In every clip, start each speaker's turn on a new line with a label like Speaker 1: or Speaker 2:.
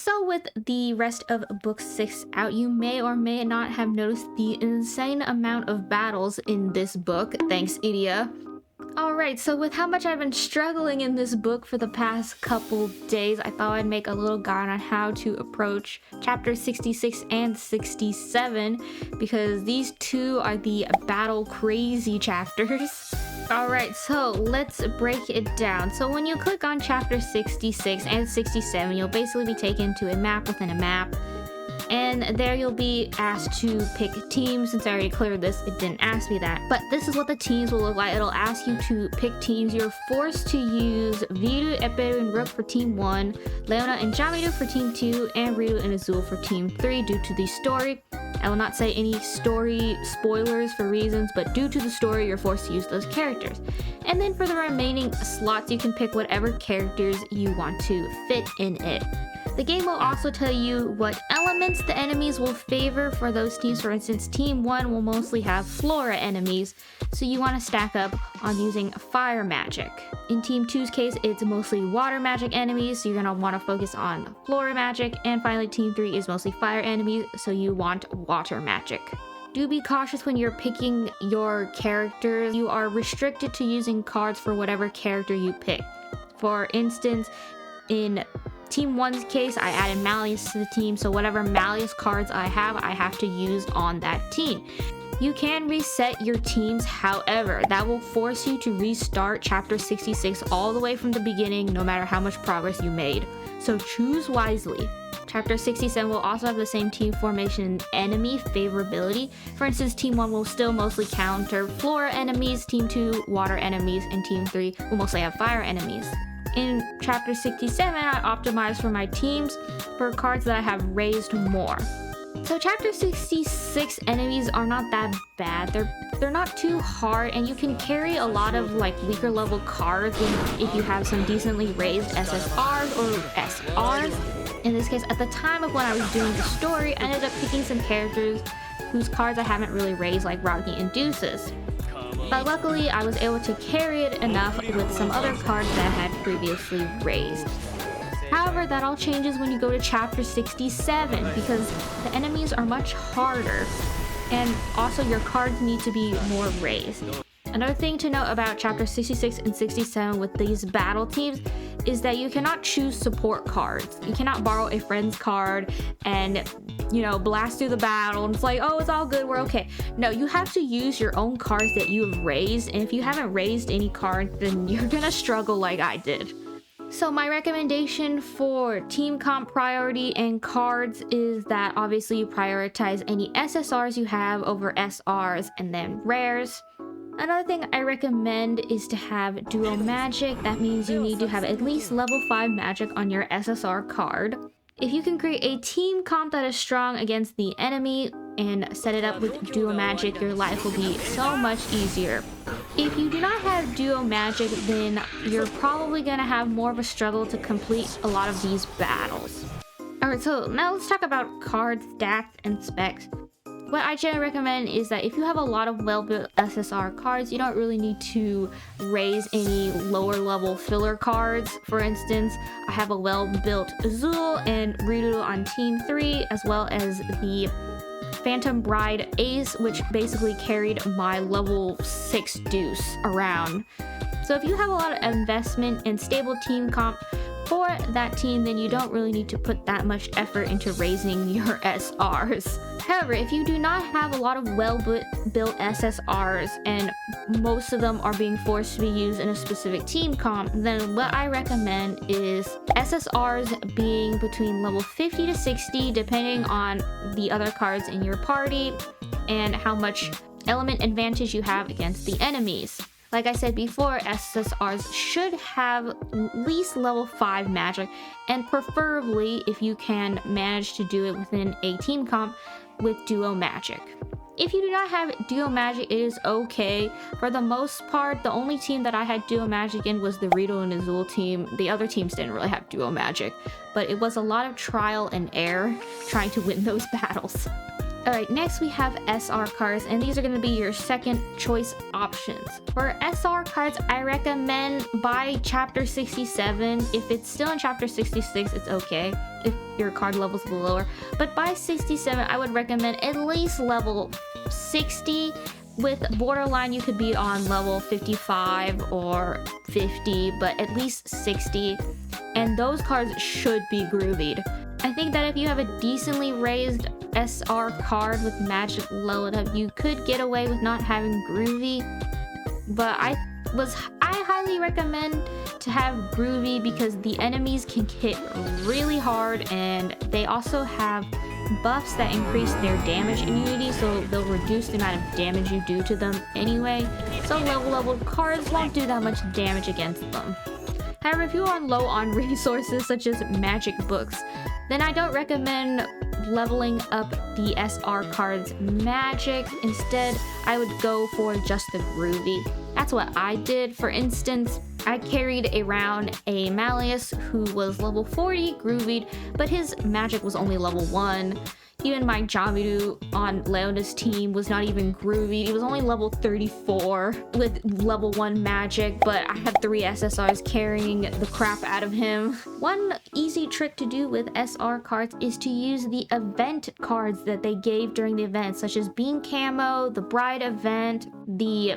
Speaker 1: So with the rest of book 6 out, you may or may not have noticed the insane amount of battles in this book. Thanks, Idia. Alright, so with how much I've been struggling in this book for the past couple days, I thought I'd make a little guide on how to approach chapter 66 and 67, because these two are the battle crazy chapters. Alright, so let's break it down. So when you click on chapter 66 and 67, you'll basically be taken to a map within a map. And there you'll be asked to pick teams. Since I already cleared this, it didn't ask me that. But this is what the teams will look like. It'll ask you to pick teams. You're forced to use Viru, Eperu, and Rook for team 1, Leona and Jamiru for team 2, and Riru and Azul for team 3 due to the story. I will not say any story spoilers for reasons, but due to the story, you're forced to use those characters. And then for the remaining slots, you can pick whatever characters you want to fit in it. The game will also tell you what elements the enemies will favor for those teams. For instance, Team 1 will mostly have Flora enemies, so you want to stack up on using Fire Magic. In Team 2's case, it's mostly Water Magic enemies, so you're going to want to focus on Flora Magic. And finally, Team 3 is mostly Fire enemies, so you want Water Magic. Do be cautious when you're picking your characters. You are restricted to using cards for whatever character you pick. For instance, in Team 1's case, I added Malleus to the team, so whatever Malleus cards I have to use on that team. You can reset your teams, however, that will force you to restart chapter 66 all the way from the beginning, no matter how much progress you made. So choose wisely. Chapter 67 will also have the same team formation and enemy favorability. For instance, Team 1 will still mostly counter Flora enemies, Team 2 Water enemies, and Team 3 will mostly have Fire enemies. In chapter 67, I optimized for my teams for cards that I have raised more. So chapter 66 enemies are not that bad. They're not too hard, and you can carry a lot of like weaker level cards if you have some decently raised SSRs or SRs. In this case, at the time of when I was doing the story, I ended up picking some characters whose cards I haven't really raised, like Rocky and Deuces. But luckily, I was able to carry it enough with some other cards that I had previously raised. However, that all changes when you go to chapter 67, because the enemies are much harder, and also your cards need to be more raised. Another thing to note about chapter 66 and 67 with these battle teams is that you cannot choose support cards. You cannot borrow a friend's card and, blast through the battle and it's like, oh, it's all good, we're okay. No, you have to use your own cards that you have raised, and if you haven't raised any cards, then you're gonna struggle like I did. So my recommendation for team comp priority and cards is that obviously you prioritize any SSRs you have over SRs and then rares. Another thing I recommend is to have duo magic. That means you need to have at least level 5 magic on your SSR card. If you can create a team comp that is strong against the enemy and set it up with duo magic, your life will be so much easier. If you do not have duo magic, then you're probably gonna have more of a struggle to complete a lot of these battles. Alright, so now let's talk about card stats and specs. What I generally recommend is that if you have a lot of well-built SSR cards, you don't really need to raise any lower level filler cards. For instance, I have a well-built Azul and Riru on team 3, as well as the Phantom Bride Ace, which basically carried my level 6 Deuce around. So if you have a lot of investment in stable team comp for that team, then you don't really need to put that much effort into raising your SRs. However, if you do not have a lot of well-built SSRs and most of them are being forced to be used in a specific team comp, then what I recommend is SSRs being between level 50 to 60, depending on the other cards in your party and how much element advantage you have against the enemies. Like I said before, SSRs should have at least level 5 magic, and preferably if you can manage to do it within a team comp with duo magic. If you do not have duo magic, it is okay. For the most part, the only team that I had duo magic in was the Rito and Azul team. The other teams didn't really have duo magic, but it was a lot of trial and error trying to win those battles. Alright, next we have SR cards, and these are going to be your second choice options. For SR cards, I recommend by chapter 67. If it's still in chapter 66, it's okay if your card level's a little lower. But by 67, I would recommend at least level 60. With Borderline, you could be on level 55 or 50, but at least 60. And those cards should be groovied. I think that if you have a decently raised SR card with magic leveled up, you could get away with not having groovy. But I highly recommend to have groovy because the enemies can hit really hard, and they also have buffs that increase their damage immunity, so they'll reduce the amount of damage you do to them anyway. So leveled cards won't do that much damage against them. However, if you are low on resources such as magic books, then I don't recommend leveling up the SR cards magic. Instead, I would go for just the groovy. That's what I did. For instance, I carried around a Malleus who was level 40 groovied, but his magic was only level 1. Even my Jamiru on Leona's team was not even groovy. He was only level 34 with level 1 magic, but I had 3 SSRs carrying the crap out of him. One easy trick to do with SR cards is to use the event cards that they gave during the event, such as Bean Camo, the Bride event, the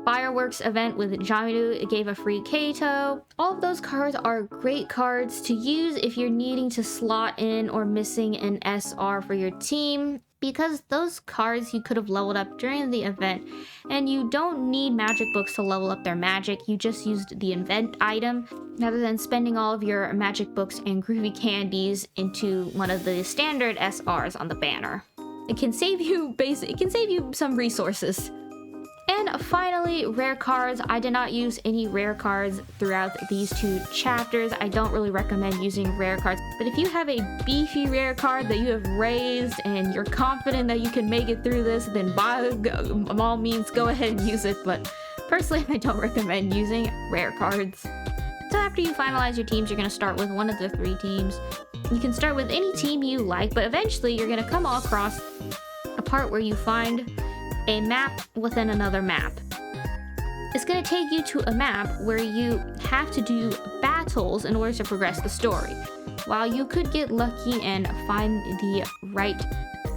Speaker 1: Fireworks event with Jamiru, it gave a free Kato. All of those cards are great cards to use if you're needing to slot in or missing an SR for your team, because those cards you could have leveled up during the event, and you don't need magic books to level up their magic. You just used the event item rather than spending all of your magic books and groovy candies into one of the standard SRs on the banner. It can save you some resources. And finally, rare cards. I did not use any rare cards throughout these 2 chapters. I don't really recommend using rare cards. But if you have a beefy rare card that you have raised and you're confident that you can make it through this, then by all means, go ahead and use it. But personally, I don't recommend using rare cards. So after you finalize your teams, you're going to start with one of the 3 teams. You can start with any team you like, but eventually you're going to come across a part where you find a map within another map. It's going to take you to a map where you have to do battles in order to progress the story. While you could get lucky and find the right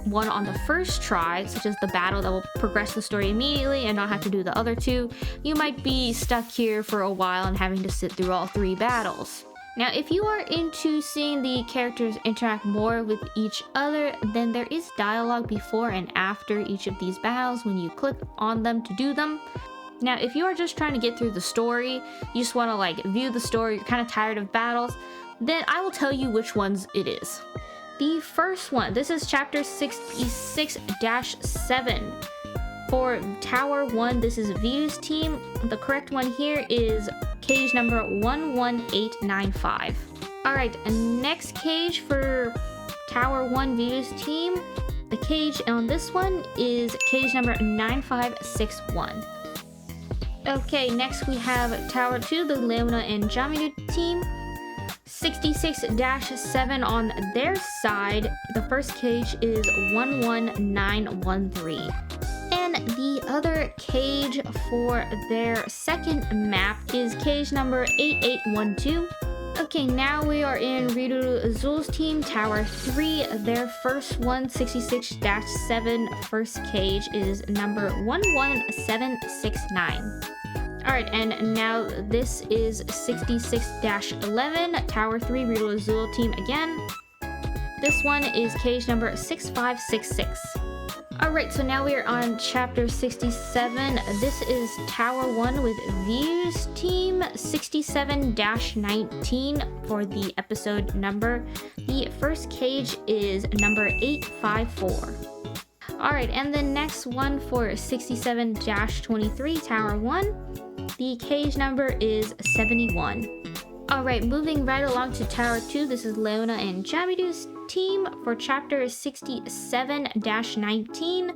Speaker 1: one on the first try, such as the battle that will progress the story immediately and not have to do the other 2, you might be stuck here for a while and having to sit through all 3 battles. Now, if you are into seeing the characters interact more with each other, then there is dialogue before and after each of these battles when you click on them to do them. Now, if you are just trying to get through the story, you just want to view the story, you're kind of tired of battles, then I will tell you which ones it is. The first one, this is chapter 66-7. For Tower 1, this is V's team. The correct one here is cage number 11895. Alright, next cage for Tower 1 V's team. The cage on this one is cage number 9561. Okay, next we have Tower 2, the Leona and Jamiru team. 66-7 on their side. The first cage is 11913. And the other cage for their second map is cage number 8812. Okay, now we are in Riduru Azul's team, Tower 3. Their first one, 66-7, first cage is number 11769. Alright, and now this is 66-11, Tower 3, Riduru Azul team again. This one is cage number 6566. Alright, so now we are on chapter 67. This is Tower 1 with Views team, 67-19 for the episode number. The first cage is number 854. Alright, and the next one for 67-23, Tower 1. The cage number is 71. Alright, moving right along to Tower 2, this is Leona and Jamiru's team for chapter 67-19.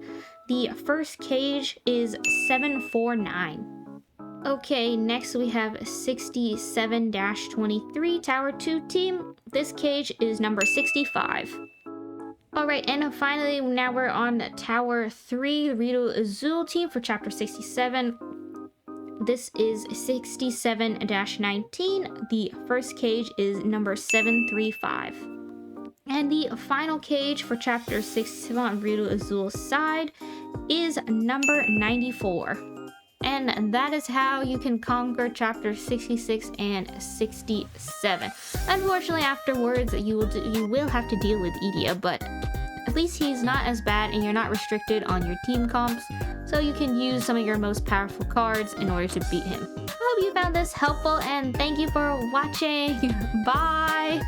Speaker 1: The first cage is 749. Okay, next we have 67-23 Tower 2 team. This cage is number 65. Alright, and finally, now we're on Tower 3, Rito Azul team for Chapter 67. This is 67-19. The first cage is number 735. And the final cage for Chapter 67 on Rito Azul's side is number 94. And that is how you can conquer Chapter 66 and 67. Unfortunately, afterwards, you will have to deal with Idia, but at least he's not as bad and you're not restricted on your team comps, so you can use some of your most powerful cards in order to beat him. I hope you found this helpful and thank you for watching. Bye!